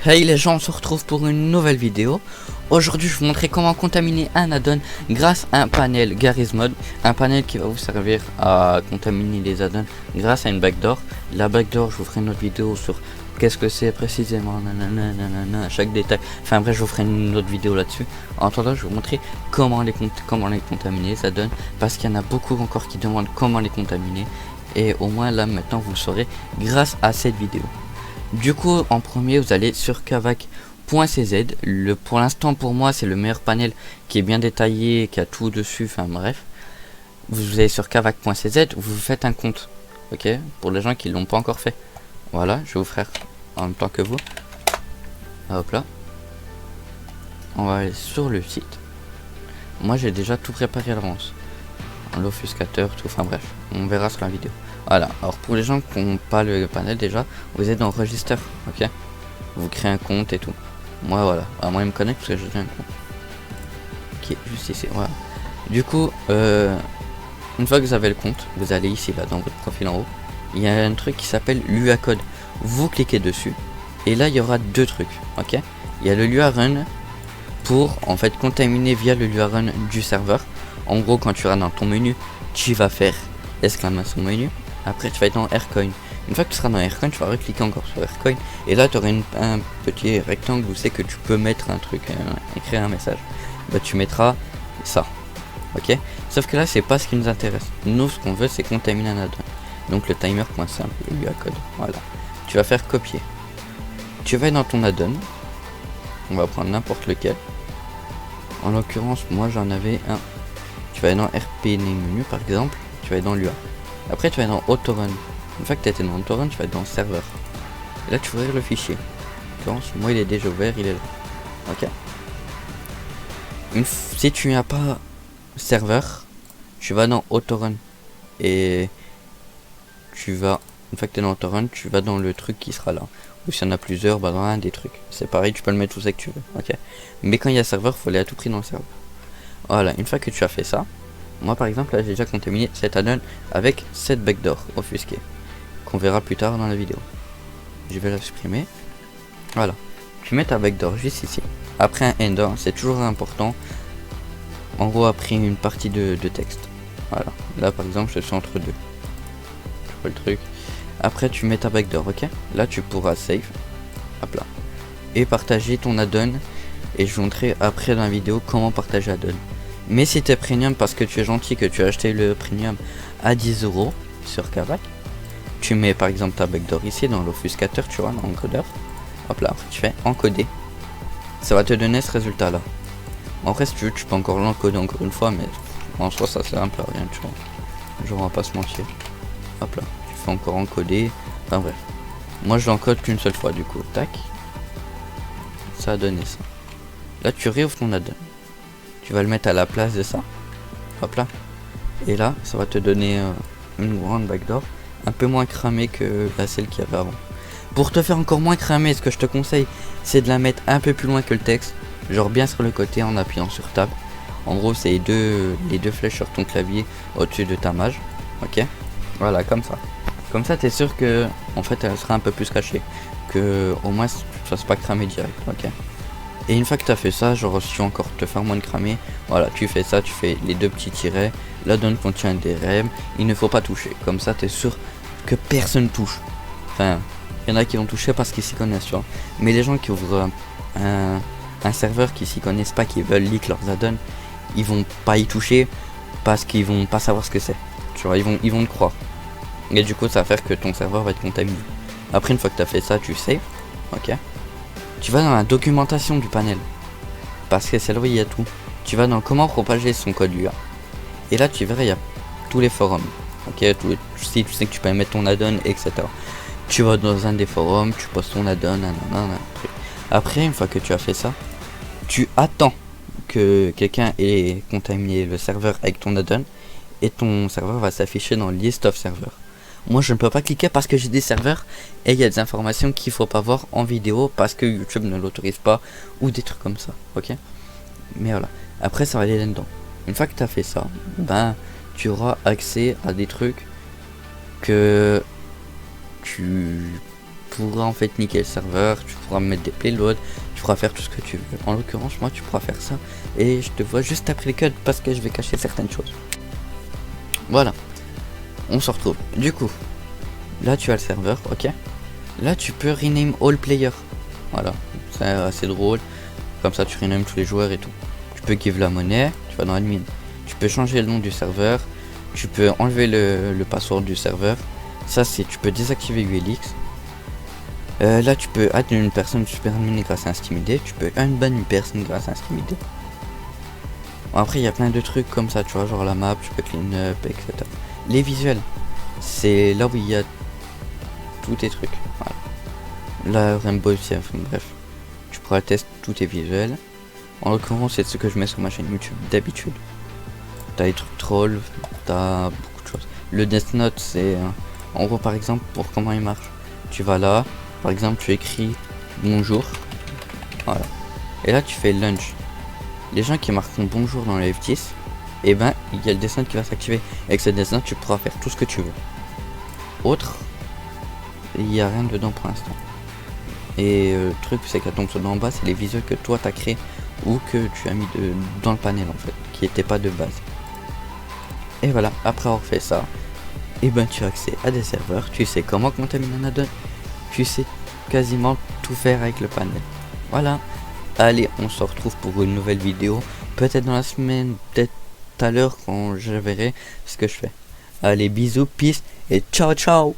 Hey les gens, on se retrouve pour une nouvelle vidéo. Aujourd'hui je vais vous montrer comment contaminer un add-on grâce à un panel Garry's Mod. Un panel qui va vous servir à contaminer les add-ons grâce à une backdoor. La backdoor, je vous ferai une autre vidéo sur qu'est-ce que c'est précisément, nanana, chaque détail. Enfin bref, je vous ferai une autre vidéo là-dessus. En attendant, je vais vous montrer comment les contaminer les add-ons, parce qu'il y en a beaucoup encore qui demandent comment les contaminer. Et au moins là maintenant vous le saurez grâce à cette vidéo. Du coup, en premier, vous allez sur kavak.cz. Pour l'instant, pour moi, c'est le meilleur panel qui est bien détaillé, qui a tout dessus. Enfin bref, vous allez sur kavak.cz, vous faites un compte, ok. Pour les gens qui l'ont pas encore fait, voilà, je vais vous faire en même temps que vous. Hop là, on va aller sur le site. Moi, j'ai déjà tout préparé à l'avance, l'offuscateur, tout. Enfin bref, on verra sur la vidéo. Voilà, alors pour les gens qui n'ont pas le panel déjà, vous êtes dans Register, ok. Vous créez un compte et tout. Moi voilà, moi il me connecte parce que j'ai un compte qui est juste ici, voilà. Du coup, une fois que vous avez le compte, vous allez ici là dans votre profil en haut. Il y a un truc qui s'appelle Lua Code. Vous cliquez dessus et là il y aura deux trucs, ok. Il y a le Lua Run pour en fait contaminer via le Lua Run du serveur. En gros, quand tu iras dans ton menu, tu vas faire exclamation menu. Après tu vas être dans Aircoin. Une fois que tu seras dans Aircoin, tu vas recliquer encore sur Aircoin. Et là tu auras un petit rectangle où c'est que tu peux mettre un truc, écrire un message. Bah tu mettras ça. Ok. Sauf que là c'est pas ce qui nous intéresse. Nous ce qu'on veut c'est contaminer un add-on. Donc le timer.simple, le Lua Code. Voilà. Tu vas faire copier. Tu vas dans ton add-on. On va prendre n'importe lequel. En l'occurrence moi j'en avais un. Tu vas dans RP name menu par exemple. Tu vas dans Lua. Après tu vas dans autorun. Une fois que tu été dans autorun, tu vas dans serveur. Et là tu vas ouvrir le fichier. Moi il est déjà ouvert, il est là. Ok. Si tu n'as pas serveur, tu vas dans autorun. Et tu vas, une fois que tu es dans autorun, tu vas dans le truc qui sera là. Ou s'il y en a plusieurs, bah dans un des trucs. C'est pareil, tu peux le mettre où c'est que tu veux. Ok. Mais quand il y a serveur, il faut aller à tout prix dans le serveur. Voilà, une fois que tu as fait ça. Moi par exemple là j'ai déjà contaminé cet add-on avec cette backdoor offusquée qu'on verra plus tard dans la vidéo. Je vais la supprimer. Voilà, tu mets ta backdoor juste ici. Après un ender, c'est toujours important. En gros après une partie de texte. Voilà, là par exemple je suis entre deux. Je vois le truc. Après tu mets ta backdoor, ok. Là tu pourras save. Hop là. Et partager ton add-on. Et je vous montrerai après dans la vidéo comment partager add-on. Mais si t'es premium parce que tu es gentil, que tu as acheté le premium à 10 € sur Kavak, tu mets par exemple ta backdoor ici dans l'offuscateur, tu vois, dans encodeur. Hop là, tu fais encoder. Ça va te donner ce résultat là. En vrai, si tu veux, tu peux encore l'encoder encore une fois, mais en soi, ça sert un peu à rien, tu vois. Je vais pas se mentir. Hop là, tu fais encore encoder. Enfin bref. Moi, je l'encode qu'une seule fois, du coup. Tac. Ça a donné ça. Là, tu réouvres ton add-on. Tu vas le mettre à la place de ça. Hop là. Et là, ça va te donner une grande backdoor. Un peu moins cramée que celle qu'il y avait avant. Pour te faire encore moins cramée, ce que je te conseille, c'est de la mettre un peu plus loin que le texte. Genre bien sur le côté en appuyant sur Tab. En gros, c'est les deux flèches sur ton clavier au-dessus de ta mage. Ok. Voilà, comme ça. Comme ça, t'es sûr que en fait, elle sera un peu plus cachée. Que au moins, tu ne fasses pas cramer direct. Ok. Et une fois que tu as fait ça, genre si tu veux encore te faire moins de cramer, voilà, tu fais ça, tu fais les deux petits tirets, l'add-on contient des rèmes, il ne faut pas toucher. Comme ça, tu es sûr que personne touche. Enfin, il y en a qui vont toucher parce qu'ils s'y connaissent, tu vois. Mais les gens qui ouvrent un serveur qui s'y connaissent pas, qui veulent leak leurs add-ons, ils vont pas y toucher parce qu'ils vont pas savoir ce que c'est. Tu vois, ils vont te croire. Et du coup, ça va faire que ton serveur va être contaminé. Après, une fois que tu as fait ça, tu save, ok. Tu vas dans la documentation du panel, parce que c'est là où il y a tout. Tu vas dans comment propager son code Lua. Et là tu verras il y a tous les forums. Ok, si tu sais que tu peux mettre ton add-on, etc. Tu vas dans un des forums, tu postes ton add-on, après une fois que tu as fait ça, tu attends que quelqu'un ait contaminé le serveur avec ton add-on. Et ton serveur va s'afficher dans list of serveurs. Moi je ne peux pas cliquer parce que j'ai des serveurs et il y a des informations qu'il faut pas voir en vidéo parce que YouTube ne l'autorise pas ou des trucs comme ça, ok. Mais voilà, après ça va aller là-dedans. Une fois que tu as fait ça, ben tu auras accès à des trucs que tu pourras en fait niquer le serveur, tu pourras mettre des payloads, tu pourras faire tout ce que tu veux. En l'occurrence, moi, tu pourras faire ça. Et je te vois juste après les codes parce que je vais cacher certaines choses. Voilà. On se retrouve. Du coup, là, tu as le serveur, ok. Là, tu peux rename all players. Voilà. C'est assez drôle. Comme ça, tu renames tous les joueurs et tout. Tu peux give la monnaie, tu vas dans admin. Tu peux changer le nom du serveur. Tu peux enlever le password du serveur. Ça, c'est tu peux désactiver ULX. Là, tu peux add une personne super admin grâce à Intimidate. Tu peux unban une personne grâce à Intimidate. Bon, après, il y a plein de trucs comme ça, tu vois, genre la map, tu peux clean up, etc. Les visuels, c'est là où il y a tous tes trucs. Voilà. Là, Rainbow Six, bref. Tu pourras tester tous tes visuels. En l'occurrence, c'est ce que je mets sur ma chaîne YouTube d'habitude. T'as les trucs trolls, t'as beaucoup de choses. Le Death Note, c'est en gros, par exemple, pour comment il marche. Tu vas là, par exemple, tu écris bonjour. Voilà. Et là, tu fais lunch. Les gens qui marqueront bonjour dans le F10, et ben, il y a le Death Note qui va s'activer. Avec ce Death Note, tu pourras faire tout ce que tu veux. Autre, il n'y a rien dedans pour l'instant. Et le truc, c'est qu'à tombe en bas, c'est les visuels que toi t'as créé ou que tu as mis dans le panel en fait, qui n'étaient pas de base. Et voilà, après avoir fait ça, et ben tu as accès à des serveurs, tu sais comment contaminer un addon, tu sais quasiment tout faire avec le panel. Voilà. Allez, on se retrouve pour une nouvelle vidéo, peut-être dans la semaine, peut-être tout à l'heure quand je verrai ce que je fais. Allez, bisous, peace et ciao ciao.